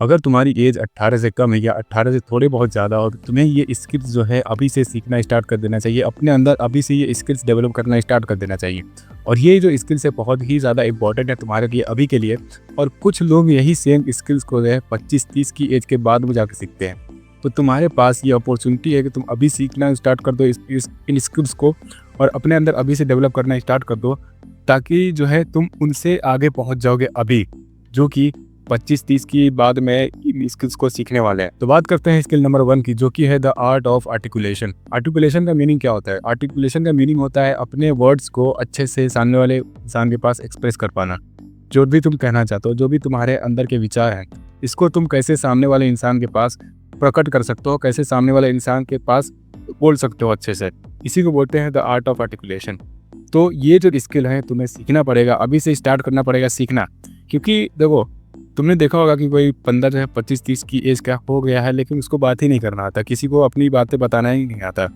अगर तुम्हारी एज 18 से कम है या 18 से थोड़े बहुत ज़्यादा हो, तो तुम्हें ये स्किल्स जो है अभी से सीखना स्टार्ट कर देना चाहिए। अपने अंदर अभी से ये स्किल्स डेवलप करना स्टार्ट कर देना चाहिए। और ये जो स्किल्स है बहुत ही ज़्यादा इंपॉर्टेंट है तुम्हारे लिए अभी के लिए। और कुछ लोग यही सेम स्किल्स को जो है 25-30 की एज के बाद में जाकर सीखते हैं। तो तुम्हारे पास ये अपॉर्चुनिटी है कि तुम अभी सीखना स्टार्ट कर दो इन स्किल्स को, और अपने अंदर अभी से डेवलप करना स्टार्ट कर दो, ताकि जो है तुम उनसे आगे पहुंच जाओगे अभी, जो कि 25-30 की बाद में इन स्किल्स को सीखने वाले हैं। तो बात करते हैं स्किल नंबर 1 की, जो कि है the art of articulation. Articulation का मीनिंग क्या होता है? आर्टिकुलेशन का मीनिंग होता है अपने वर्ड्स को अच्छे से सामने वाले इंसान के पास एक्सप्रेस कर पाना। जो भी तुम कहना चाहते हो, जो भी तुम्हारे अंदर के विचार हैं, इसको तुम कैसे सामने वाले इंसान के पास प्रकट कर सकते हो, कैसे सामने वाले इंसान के पास बोल सकते हो अच्छे से। इसी को बोलते हैं द आर्ट ऑफ आर्टिकुलेशन। तो ये जो स्किल है तुम्हें सीखना पड़ेगा, अभी से स्टार्ट करना पड़ेगा सीखना। क्योंकि देखो, तुमने देखा होगा कि कोई बंदा जो है 25-30 की एज का हो गया है, लेकिन उसको बात ही नहीं करना आता, किसी को अपनी बातें बताना ही नहीं आता।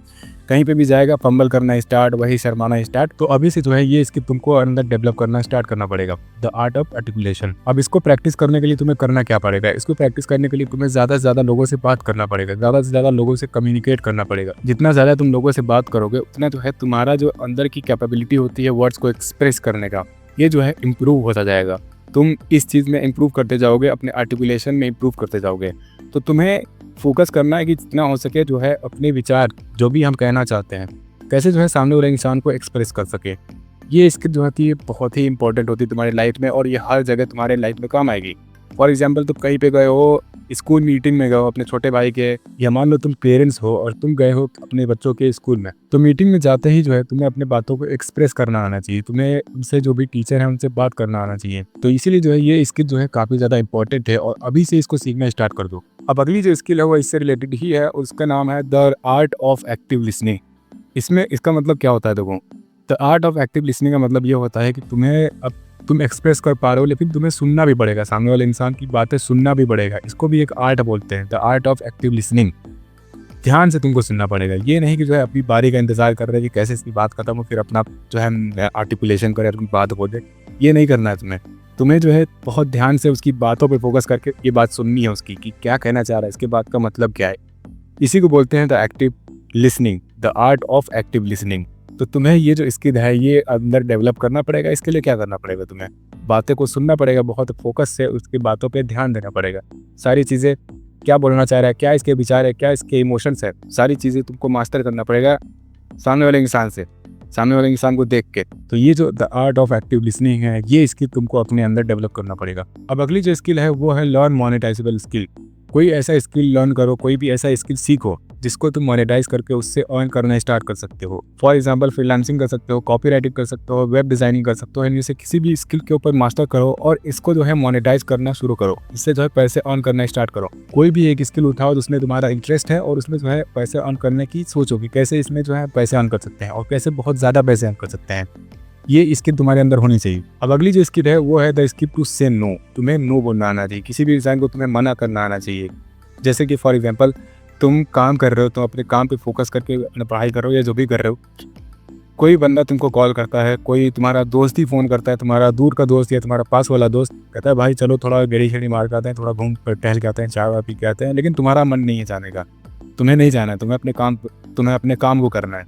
कहीं पे भी जाएगा फंबल करना स्टार्ट, वही शर्माना स्टार्ट। तो अभी से जो है ये स्किल तुमको अंदर डेवलप करना स्टार्ट करना पड़ेगा, द आर्ट ऑफ आर्टिकुलेशन। अब इसको प्रैक्टिस करने के लिए तुम्हें करना क्या पड़ेगा? इसको प्रैक्टिस करने के लिए तुम्हें ज़्यादा से ज़्यादा लोगों से बात करना पड़ेगा, ज़्यादा से ज़्यादा लोगों से कम्युनिकेट करना पड़ेगा। जितना ज़्यादा तुम लोगों से बात करोगे, उतना जो है तुम्हारा जो अंदर की कैपेबिलिटी होती है वर्ड्स को एक्सप्रेस करने का, ये जो है इम्प्रूव होता जाएगा। तुम इस चीज़ में इम्प्रूव करते जाओगे, अपने आर्टिकुलेशन में इम्प्रूव करते जाओगे। तो तुम्हें फोकस करना है कि जितना हो सके जो है अपने विचार, जो भी हम कहना चाहते हैं, कैसे जो है सामने वाले इंसान को एक्सप्रेस कर सके। ये स्किल जो होती है बहुत ही इंपॉर्टेंट होती है तुम्हारी लाइफ में, और ये हर जगह तुम्हारे लाइफ में काम आएगी। फॉर एग्जाम्पल, तुम कहीं पे गए हो, स्कूल मीटिंग में गए हो अपने छोटे भाई के, या मान लो तुम पेरेंट्स हो और तुम गए हो अपने बच्चों के स्कूल में, तो मीटिंग में जाते ही जो है तुम्हें अपने बातों को एक्सप्रेस करना आना चाहिए। तुम्हें उनसे, जो भी टीचर है, उनसे बात करना आना चाहिए। तो इसीलिए जो है ये स्किल जो है काफ़ी ज़्यादा इंपॉर्टेंट है, और अभी से इसको सीखना स्टार्ट कर दो। अब अगली जो स्किल है वो इससे रिलेटेड ही है, उसका नाम है the art of active listening. इसमें इसका मतलब क्या होता है? देखो, the art of active listening का मतलब ये होता है कि तुम्हें, अब तुम एक्सप्रेस कर पा रहे हो, लेकिन तुम्हें सुनना भी पड़ेगा, सामने वाले इंसान की बातें सुनना भी पड़ेगा। इसको भी एक आर्ट बोलते हैं, the art of active listening. ध्यान से तुमको सुनना पड़ेगा। ये नहीं कि जो है अपनी बारी का इंतजार कर रहे हैं कि कैसे इसकी बात खत्म हो, फिर अपना जो है आर्टिकुलेशन करे, अपनी बात बोले। ये नहीं करना है तुम्हें जो है बहुत ध्यान से उसकी बातों पे फोकस करके ये बात सुननी है उसकी, कि क्या कहना चाह रहा है, इसके बात का मतलब क्या है। इसी को बोलते हैं the active listening, the art of active listening. तो तुम्हें ये जो स्किल है ये अंदर डेवलप करना पड़ेगा। इसके लिए क्या करना पड़ेगा? तुम्हें बातें को सुनना पड़ेगा, बहुत फोकस से उसकी बातों पे ध्यान देना पड़ेगा। सारी चीज़ें, क्या बोलना चाह रहा है, क्या इसके विचार है, क्या इसके इमोशंस है, सारी चीज़ें तुमको मास्टर करना पड़ेगा सामने वाले इंसान से, सामने वाले इंसान को देख के। तो ये जो the art of active listening है, ये स्किल तुमको अपने अंदर डेवलप करना पड़ेगा। अब अगली जो स्किल है वो है लर्न मोनेटाइजेबल स्किल। कोई ऐसा स्किल लर्न करो, कोई भी ऐसा स्किल सीखो जिसको तुम मोनेटाइज करके उससे अर्न करना स्टार्ट कर सकते हो। फॉर एग्जांपल, फ्रीलांसिंग कर सकते हो, कॉपी राइटिंग कर सकते हो, वेब डिजाइनिंग कर सकते हो। इनमें से किसी भी स्किल के ऊपर मास्टर करो और इसको जो है मोनेटाइज करना शुरू करो। इससे जो है पैसे अर्न करना स्टार्ट करो। कोई भी एक स्किल उठाओ जिसमें तुम्हारा इंटरेस्ट है, और उसमें जो है पैसे अर्न करने की सोचो कि कैसे इसमें जो है पैसे अर्न कर सकते हैं, और कैसे बहुत ज़्यादा पैसे अर्न कर सकते हैं। ये स्किल तुम्हारे अंदर होनी चाहिए। अब अगली जो स्किल है वो है द स्किल टू से नो। तुम्हें नो बोलना आना चाहिए, किसी भी इंसान को तुम्हें मना करना आना चाहिए। जैसे कि फॉर एग्जांपल, तुम काम कर रहे हो, तुम अपने काम पे फोकस करके अपना पढ़ाई कर रहे हो या जो भी कर रहे हो, कोई बंदा तुमको कॉल करता है, कोई तुम्हारा दोस्त ही फ़ोन करता है, तुम्हारा दूर का दोस्त या तुम्हारा पास वाला दोस्त कहता है भाई चलो थोड़ा गेड़ी शेड़ी मार के आते हैं, थोड़ा घूम टहल के आते हैं, चाय वाय पी के आते हैं, लेकिन तुम्हारा मन नहीं है जाने का, तुम्हें नहीं जाना है, तुम्हें अपने काम को करना है।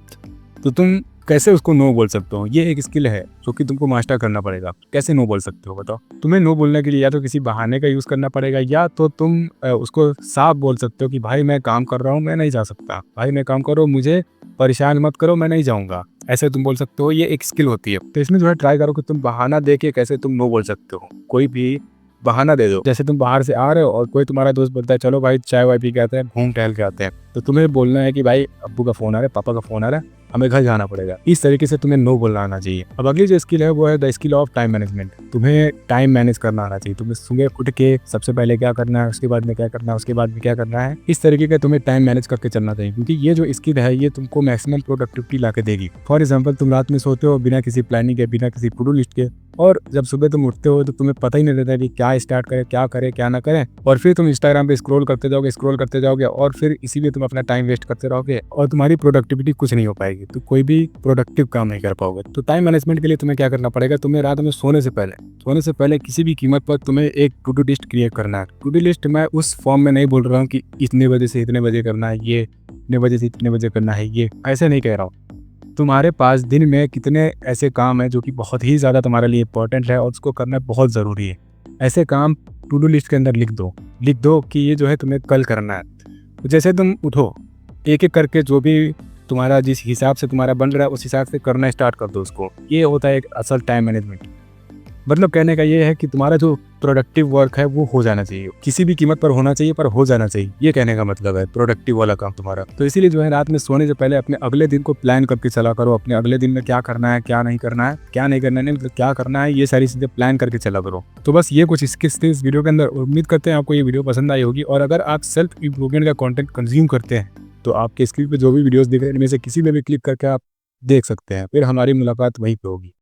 तो तुम कैसे उसको नो बोल सकते हो? ये एक स्किल है जो कि तुमको मास्टर करना पड़ेगा। कैसे नो बोल सकते हो बताओ? तुम्हें नो बोलने के लिए या तो किसी बहाने का यूज़ करना पड़ेगा, या तो तुम उसको साफ बोल सकते हो कि भाई मैं काम कर रहा हूँ, मैं नहीं जा सकता, भाई मैं काम करो, मुझे परेशान मत करो, मैं नहीं जाऊँगा। ऐसे तुम बोल सकते हो, ये एक स्किल होती है। तो इसमें जो है ट्राई करो कि तुम बहाना दे के कैसे तुम नो बोल सकते हो। कोई भी बहाना दे दो। जैसे तुम बाहर से आ रहे हो और कोई तुम्हारा दोस्त बोलता है चलो भाई चाय वाय पी के आते हैं, घूम टहल के आते हैं, तो तुम्हें बोलना है कि भाई अब्बू का फ़ोन आ रहा है, पापा का फ़ोन आ रहा है, हमें घर जाना पड़ेगा। इस तरीके से तुम्हें नो बोलना आना चाहिए। अब अगली जो स्किल है वो है the skill of time management. तुम्हें टाइम मैनेज करना आना चाहिए। तुम्हें सुबह उठ के सबसे पहले क्या करना है, उसके बाद में क्या करना है, उसके बाद में क्या करना है, इस तरीके का तुम्हें टाइम मैनेज करके चलना चाहिए। क्योंकि ये जो स्किल है ये तुमको मैक्सिमम प्रोडक्टिविटी ला के देगी। फॉर एग्जाम्पल, तुम रात में सोते हो बिना किसी प्लानिंग के, बिना किसी टू डू लिस्ट के, और जब सुबह तुम उठते हो तो तुम्हें पता ही नहीं रहता कि क्या स्टार्ट करें क्या ना करें, और फिर तुम इंस्टाग्राम पे स्क्रॉल करते जाओगे और फिर इसी में तुम अपना टाइम वेस्ट करते रहोगे और तुम्हारी प्रोडक्टिविटी कुछ नहीं हो पाएगी, तो कोई भी प्रोडक्टिव काम नहीं कर पाओगे। तो टाइम मैनेजमेंट के लिए तुम्हें क्या करना पड़ेगा, तुम्हें रात में सोने से पहले किसी भी कीमत पर तुम्हें एक टू डू लिस्ट क्रिएट करना है। टू डू लिस्ट मैं उस फॉर्म में नहीं बोल रहा हूँ कि इतने बजे से इतने बजे करना है ये, इतने बजे से इतने बजे करना है ये, ऐसे नहीं कह रहा हूँ। तुम्हारे पास दिन में कितने ऐसे काम हैं जो कि बहुत ही ज़्यादा तुम्हारे लिए इंपॉर्टेंट है और उसको करना बहुत ज़रूरी है, ऐसे काम टू डू लिस्ट के अंदर लिख दो कि ये जो है तुम्हें कल करना है। तो जैसे तुम उठो, एक एक करके जो भी तुम्हारा जिस हिसाब से तुम्हारा बन रहा है उस हिसाब से करना स्टार्ट कर दो उसको। ये होता है एक असल टाइम मैनेजमेंट। मतलब कहने का ये है कि तुम्हारा जो प्रोडक्टिव वर्क है वो हो जाना चाहिए, किसी भी कीमत पर होना चाहिए, पर हो जाना चाहिए, ये कहने का मतलब है प्रोडक्टिव वाला काम तुम्हारा। तो इसीलिए जो है रात में सोने से पहले अपने अगले दिन को प्लान करके चला करो, अपने अगले दिन में क्या करना है क्या नहीं करना है, मतलब क्या करना है, ये सारी चीज़ें प्लान करके चला करो। तो बस ये कुछ स्किल्स थे इस वीडियो के अंदर। उम्मीद करते हैं आपको ये वीडियो पसंद आई होगी, और अगर आप सेल्फ इम्प्रूवमेंट का कॉन्टेंट कंज्यूम करते हैं तो आपके स्क्रीन पर जो भी वीडियोज़ दिख रहे हैं इनमें से किसी में भी क्लिक करके आप देख सकते हैं। फिर हमारी मुलाकात वहीं पर होगी।